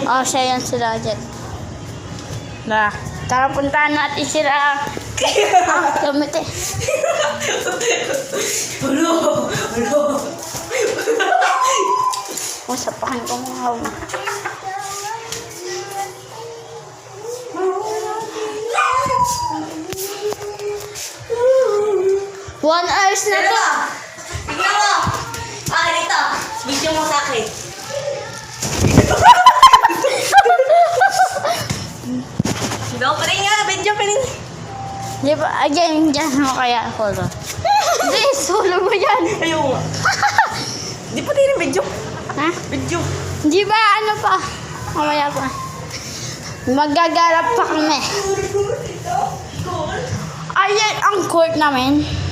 Oh, siya yan si Roger. Na, tara puntahan natin sila. Lumiti. Ulo! Usapahan ko mga hawa. One hours na to. Tignan mo! Dito. Video mo sa akin. Video pa rin nga. Video pa rin. Di ba, again, dyan mo kaya ako. Hindi, solo mo yan. Ayaw nga. Di pa rin video. Ha? Video. Di ba, ano pa? Mamaya pa. Magagarap pa kami. Ayan ang court namin.